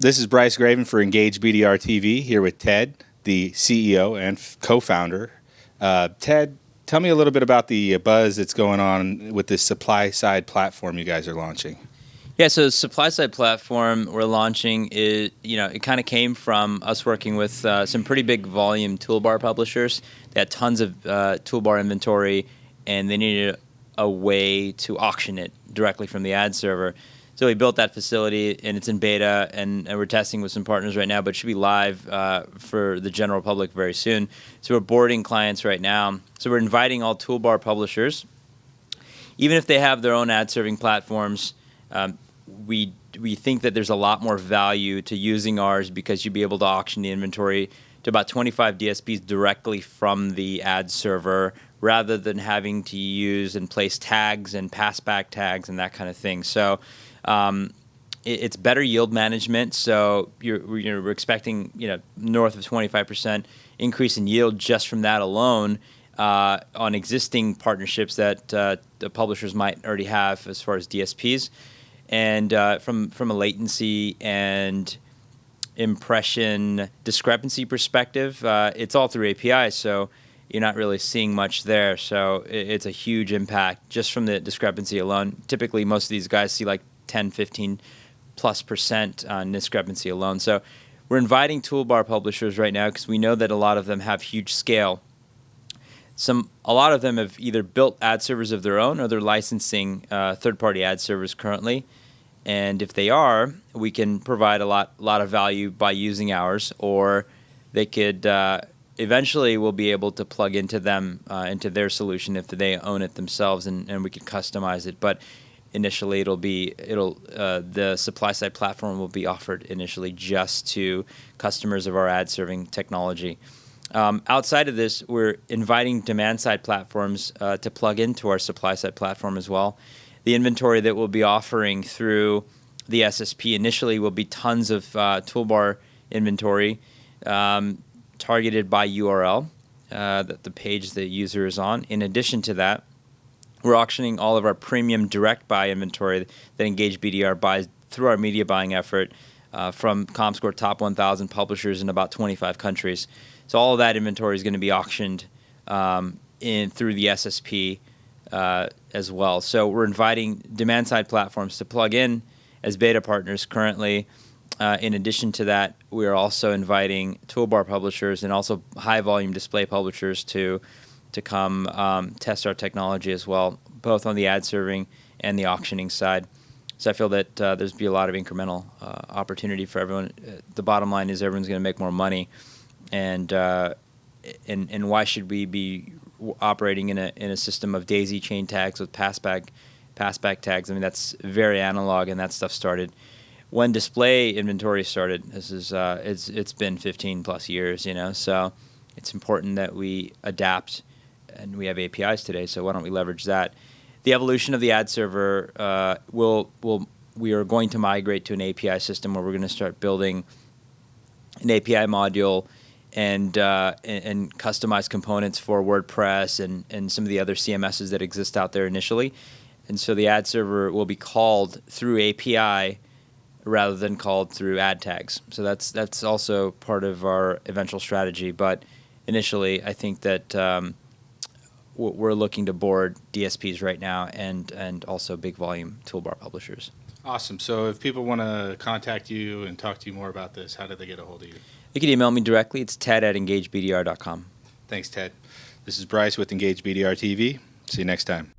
This is Bryce Graven for Engage BDR TV here with Ted, the CEO and co-founder. Ted, tell me a little bit about the buzz that's going on with this supply-side platform you guys are launching. Yeah, so the supply-side platform we're launching is, it kind of came from us working with some pretty big volume toolbar publishers. They had tons of toolbar inventory, and they needed a way to auction it directly from the ad server. So we built that facility, and it's in beta, and we're testing with some partners right now, but it should be live for the general public very soon. So we're boarding clients right now. So we're inviting all toolbar publishers, even if they have their own ad-serving platforms. We think that there's a lot more value to using ours because you'll be able to auction the inventory to about 25 DSPs directly from the ad server rather than having to use and place tags and passback tags and that kind of thing. So it's better yield management. So we're expecting north of 25% increase in yield just from that alone on existing partnerships that the publishers might already have as far as DSPs. And from a latency and impression discrepancy perspective, it's all through APIs, so you're not really seeing much there. So it's a huge impact just from the discrepancy alone. Typically, most of these guys see like 10, 15+% on discrepancy alone. So we're inviting toolbar publishers right now because we know that a lot of them have huge scale. A lot of them have either built ad servers of their own or they're licensing third-party ad servers currently. And if they are, we can provide a lot of value by using ours, or they could eventually we'll be able to plug into them into their solution if they own it themselves, and we can customize it. But initially, the supply side platform will be offered initially just to customers of our ad serving technology. Outside of this, we're inviting demand side platforms to plug into our supply side platform as well. The inventory that we'll be offering through the SSP initially will be tons of toolbar inventory targeted by URL, the page the user is on. In addition to that, we're auctioning all of our premium direct buy inventory that Engage BDR buys through our media buying effort from Comscore top 1,000 publishers in about 25 countries. So all of that inventory is going to be auctioned through the SSP as well. So we're inviting demand-side platforms to plug in as beta partners currently. In addition to that, we are also inviting toolbar publishers and also high-volume display publishers to come test our technology as well, both on the ad serving and the auctioning side. So I feel that there's be a lot of incremental opportunity for everyone. The bottom line is everyone's going to make more money, and why should we be operating in a system of daisy chain tags with passback tags? I mean, that's very analog, and that stuff started when display inventory started. This is it's been 15+ years, So it's important that we adapt, and we have APIs today. So why don't we leverage that? The evolution of the ad server we are going to migrate to an API system where we're going to start building an API module and customize components for WordPress and some of the other CMSs that exist out there initially. And so the ad server will be called through API rather than called through ad tags. So that's also part of our eventual strategy. But initially, I think that we're looking to board DSPs right now and also big volume toolbar publishers. Awesome. So if people want to contact you and talk to you more about this, how do they get a hold of you? You can email me directly. It's ted@engagebdr.com. Thanks, Ted. This is Bryce with Engage BDR TV. See you next time.